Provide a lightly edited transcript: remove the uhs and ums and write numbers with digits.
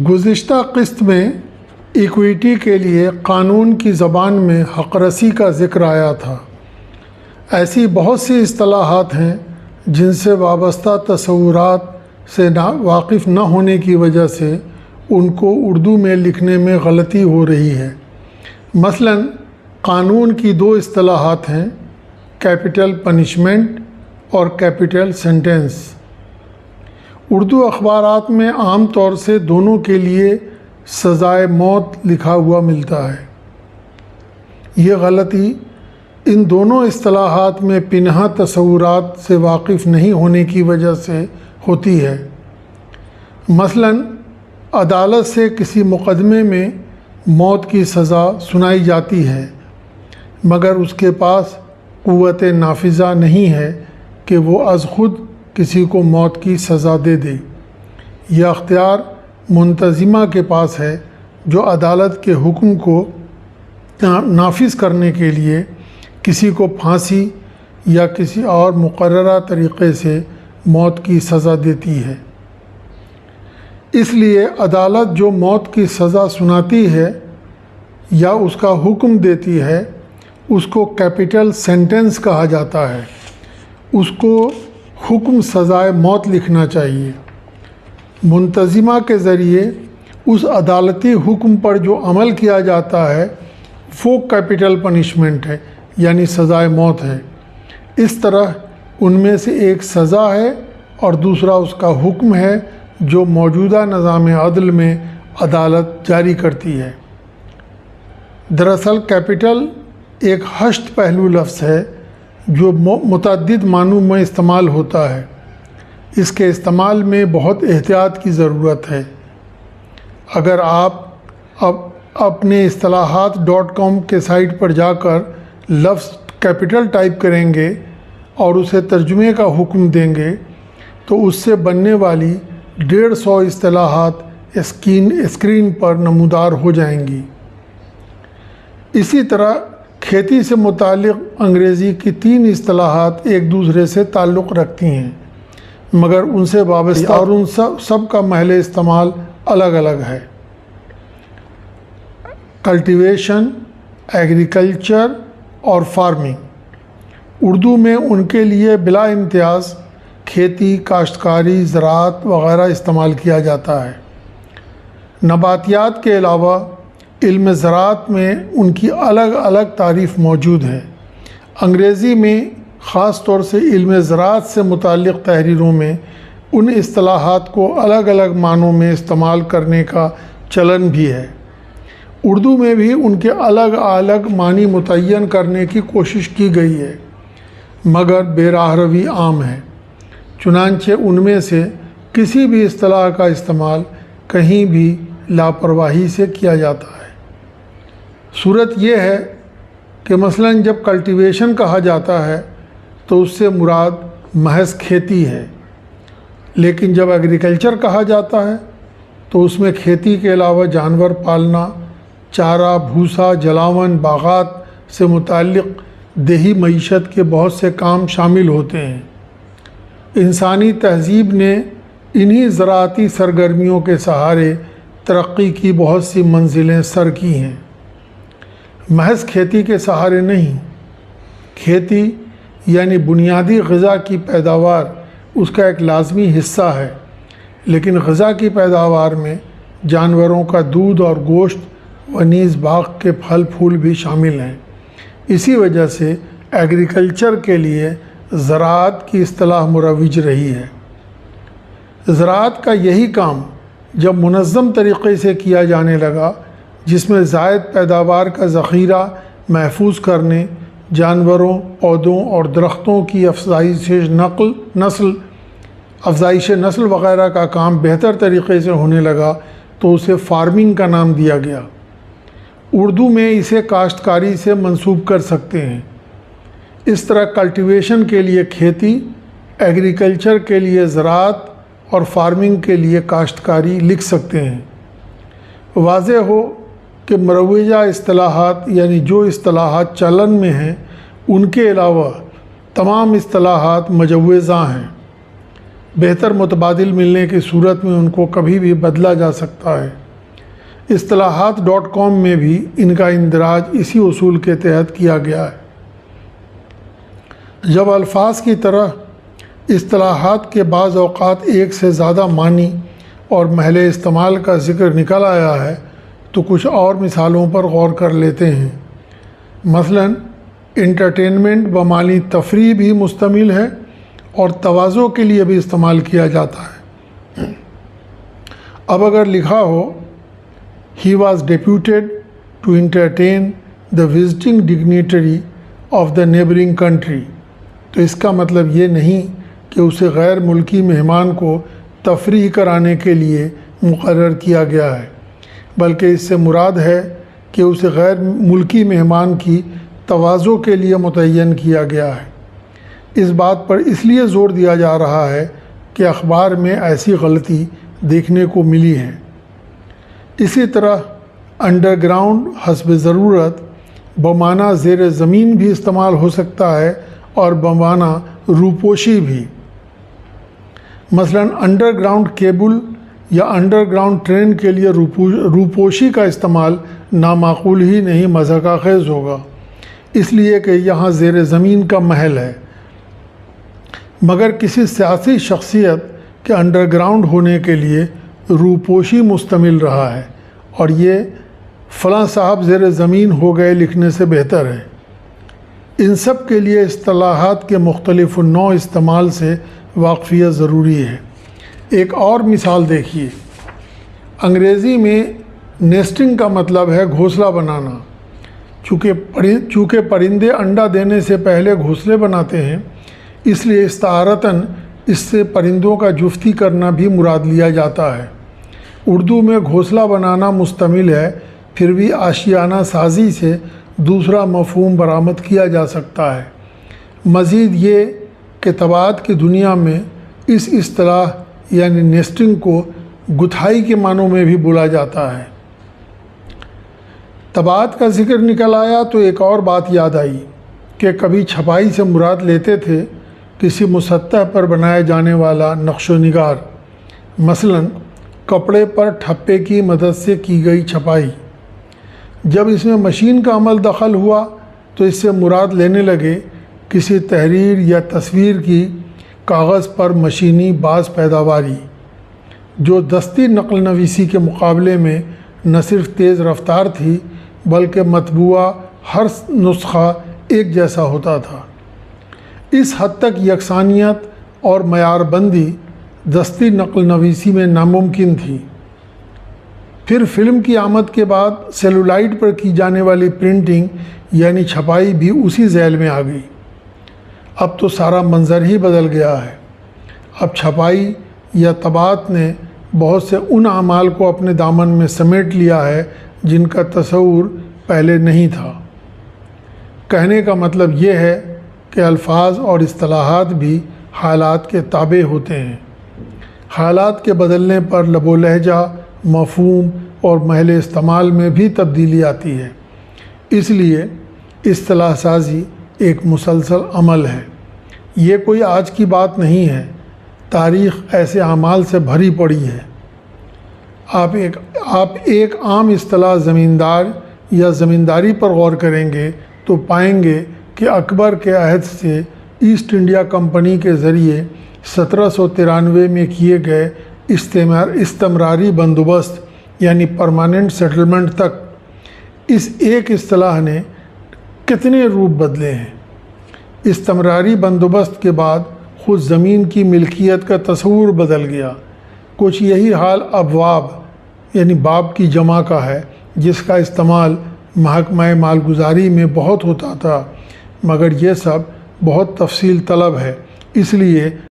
گزشتہ قسط میں ایکویٹی کے لیے قانون کی زبان میں حق رسی کا ذکر آیا تھا۔ ایسی بہت سی اصطلاحات ہیں جن سے وابستہ تصورات سے واقف نہ ہونے کی وجہ سے ان کو اردو میں لکھنے میں غلطی ہو رہی ہے۔ مثلاً قانون کی دو اصطلاحات ہیں، کیپٹل پنشمنٹ اور کیپٹل سینٹنس۔ اردو اخبارات میں عام طور سے دونوں کے لیے سزائے موت لکھا ہوا ملتا ہے۔ یہ غلطی ان دونوں اصطلاحات میں پنہا تصورات سے واقف نہیں ہونے کی وجہ سے ہوتی ہے۔ مثلاً عدالت سے کسی مقدمے میں موت کی سزا سنائی جاتی ہے، مگر اس کے پاس قوت نافذہ نہیں ہے کہ وہ از خود کسی کو موت کی سزا دے دے۔ یہ اختیار منتظمہ کے پاس ہے، جو عدالت کے حکم کو نافذ کرنے کے لیے کسی کو پھانسی یا کسی اور مقررہ طریقے سے موت کی سزا دیتی ہے۔ اس لیے عدالت جو موت کی سزا سناتی ہے یا اس کا حکم دیتی ہے، اس کو کیپٹل سینٹنس کہا جاتا ہے۔ اس کو حکم سزائے موت لکھنا چاہیے۔ منتظمہ کے ذریعے اس عدالتی حکم پر جو عمل کیا جاتا ہے وہ کیپٹل پنشمنٹ ہے، یعنی سزائے موت ہے۔ اس طرح ان میں سے ایک سزا ہے اور دوسرا اس کا حکم ہے جو موجودہ نظام عدل میں عدالت جاری کرتی ہے۔ دراصل کیپٹل ایک ہشت پہلو لفظ ہے جو متعدد معنوں میں استعمال ہوتا ہے۔ اس کے استعمال میں بہت احتیاط کی ضرورت ہے۔ اگر آپ اپنے اصطلاحات.com کے سائٹ پر جا کر لفظ کیپٹل ٹائپ کریں گے اور اسے ترجمے کا حکم دیں گے تو اس سے بننے والی 150 اصطلاحات اسکرین پر نمودار ہو جائیں گی۔ اسی طرح کھیتی سے متعلق انگریزی کی 3 اصطلاحات ایک دوسرے سے تعلق رکھتی ہیں، مگر ان سے وابستہ اور ان سب کا محل استعمال الگ الگ ہے۔ کلٹیویشن، ایگریکلچر اور فارمنگ، اردو میں ان کے لیے بلا امتیاز کھیتی، کاشتکاری، زراعت وغیرہ استعمال کیا جاتا ہے۔ نباتیات کے علاوہ علم زراعت میں ان کی الگ الگ تعریف موجود ہے۔ انگریزی میں خاص طور سے علم زراعت سے متعلق تحریروں میں ان اصطلاحات کو الگ الگ معنوں میں استعمال کرنے کا چلن بھی ہے۔ اردو میں بھی ان کے الگ الگ معنی متعین کرنے کی کوشش کی گئی ہے، مگر بے راہ روی عام ہے۔ چنانچہ ان میں سے کسی بھی اصطلاح کا استعمال کہیں بھی لاپرواہی سے کیا جاتا ہے۔ صورت یہ ہے کہ مثلاً جب کلٹیویشن کہا جاتا ہے تو اس سے مراد محض کھیتی ہے، لیکن جب ایگریکلچر کہا جاتا ہے تو اس میں کھیتی کے علاوہ جانور پالنا، چارہ، بھوسا، جلاون، باغات سے متعلق دیہی معیشت کے بہت سے کام شامل ہوتے ہیں۔ انسانی تہذیب نے انہی زراعتی سرگرمیوں کے سہارے ترقی کی بہت سی منزلیں سر کی ہیں، محض کھیتی کے سہارے نہیں۔ کھیتی یعنی بنیادی غذا کی پیداوار اس کا ایک لازمی حصہ ہے، لیکن غذا کی پیداوار میں جانوروں کا دودھ اور گوشت و نیز باغ کے پھل پھول بھی شامل ہیں۔ اسی وجہ سے ایگریکلچر کے لیے زراعت کی اصطلاح مروج رہی ہے۔ زراعت کا یہی کام جب منظم طریقے سے کیا جانے لگا، جس میں زائد پیداوار کا ذخیرہ محفوظ کرنے، جانوروں، پودوں اور درختوں کی افزائش نسل وغیرہ کا کام بہتر طریقے سے ہونے لگا تو اسے فارمنگ کا نام دیا گیا۔ اردو میں اسے کاشتکاری سے منسوب کر سکتے ہیں۔ اس طرح کلٹیویشن کے لیے کھیتی، ایگریکلچر کے لیے زراعت اور فارمنگ کے لیے کاشتکاری لکھ سکتے ہیں۔ واضح ہو کہ مروجہ اصطلاحات یعنی جو اصطلاحات چلن میں ہیں ان کے علاوہ تمام اصطلاحات مجوزہ ہیں۔ بہتر متبادل ملنے کی صورت میں ان کو کبھی بھی بدلا جا سکتا ہے۔ اصطلاحات.com میں بھی ان کا اندراج اسی اصول کے تحت کیا گیا ہے۔ جب الفاظ کی طرح اصطلاحات کے بعض اوقات ایک سے زیادہ معنی اور محل استعمال کا ذکر نکل آیا ہے تو کچھ اور مثالوں پر غور کر لیتے ہیں۔ مثلاً انٹرٹینمنٹ بمعنی تفریح بھی مشتمل ہے اور تواضع کے لیے بھی استعمال کیا جاتا ہے۔ اب اگر لکھا ہو He was deputed to entertain the visiting dignitary of the neighboring country، تو اس کا مطلب یہ نہیں کہ اسے غیر ملکی مہمان کو تفریح کرانے کے لیے مقرر کیا گیا ہے، بلکہ اس سے مراد ہے کہ اسے غیر ملکی مہمان کی تواضع کے لیے متعین کیا گیا ہے۔ اس بات پر اس لیے زور دیا جا رہا ہے کہ اخبار میں ایسی غلطی دیکھنے کو ملی ہے۔ اسی طرح انڈر گراؤنڈ حسب ضرورت بمعنی زیر زمین بھی استعمال ہو سکتا ہے اور بمعنی روپوشی بھی۔ مثلاً انڈر گراؤنڈ کیبل یا انڈر گراؤنڈ ٹرین کے لیے روپوشی کا استعمال نامعقول ہی نہیں مضحکہ خیز ہوگا، اس لیے کہ یہاں زیر زمین کا محل ہے۔ مگر کسی سیاسی شخصیت کے انڈر گراؤنڈ ہونے کے لیے روپوشی مستعمل رہا ہے اور یہ فلاں صاحب زیر زمین ہو گئے لکھنے سے بہتر ہے۔ ان سب کے لیے اصطلاحات کے مختلف نوع استعمال سے واقفیت ضروری ہے۔ ایک اور مثال دیکھیے، انگریزی میں نیسٹنگ کا مطلب ہے گھونسلہ بنانا۔ چونکہ پرندے انڈا دینے سے پہلے گھونسلے بناتے ہیں، اس لیے استعارتاً اس سے پرندوں کا جفتی کرنا بھی مراد لیا جاتا ہے۔ اردو میں گھونسلہ بنانا مشتمل ہے، پھر بھی آشیانہ سازی سے دوسرا مفہوم برآمد کیا جا سکتا ہے۔ مزید یہ کہ طباعت کی دنیا میں اس اصطلاح یعنی نیسٹنگ کو گتھائی کے معنوں میں بھی بولا جاتا ہے۔ طباعت کا ذکر نکل آیا تو ایک اور بات یاد آئی کہ کبھی چھپائی سے مراد لیتے تھے کسی مسطح پر بنائے جانے والا نقش و نگار، مثلاً کپڑے پر ٹھپے کی مدد سے کی گئی چھپائی۔ جب اس میں مشین کا عمل دخل ہوا تو اس سے مراد لینے لگے کسی تحریر یا تصویر کی کاغذ پر مشینی باز پیداواری، جو دستی نقل نویسی کے مقابلے میں نہ صرف تیز رفتار تھی بلکہ مطبوعہ ہر نسخہ ایک جیسا ہوتا تھا۔ اس حد تک یکسانیت اور معیار بندی دستی نقل نویسی میں ناممکن تھی۔ پھر فلم کی آمد کے بعد سیلولائٹ پر کی جانے والی پرنٹنگ یعنی چھپائی بھی اسی ذیل میں آ گئی۔ اب تو سارا منظر ہی بدل گیا ہے۔ اب چھپائی یا طباعت نے بہت سے ان اعمال کو اپنے دامن میں سمیٹ لیا ہے جن کا تصور پہلے نہیں تھا۔ کہنے کا مطلب یہ ہے کہ الفاظ اور اصطلاحات بھی حالات کے تابع ہوتے ہیں۔ حالات کے بدلنے پر لب و لہجہ، مفہوم اور محل استعمال میں بھی تبدیلی آتی ہے۔ اس لیے اصطلاح سازی ایک مسلسل عمل ہے، یہ کوئی آج کی بات نہیں ہے۔ تاریخ ایسے اعمال سے بھری پڑی ہے۔ آپ ایک عام اصطلاح زمیندار یا زمینداری پر غور کریں گے تو پائیں گے کہ اکبر کے عہد سے ایسٹ انڈیا کمپنی کے ذریعے 1793 میں کیے گئے استمراری بندوبست یعنی پرماننٹ سیٹلمنٹ تک اس ایک اصطلاح نے کتنے روپ بدلے ہیں۔ استمراری بندوبست کے بعد خود زمین کی ملکیت کا تصور بدل گیا۔ کچھ یہی حال ابواب یعنی باب کی جمع کا ہے، جس کا استعمال محکمہ مالگزاری میں بہت ہوتا تھا، مگر یہ سب بہت تفصیل طلب ہے، اس لیے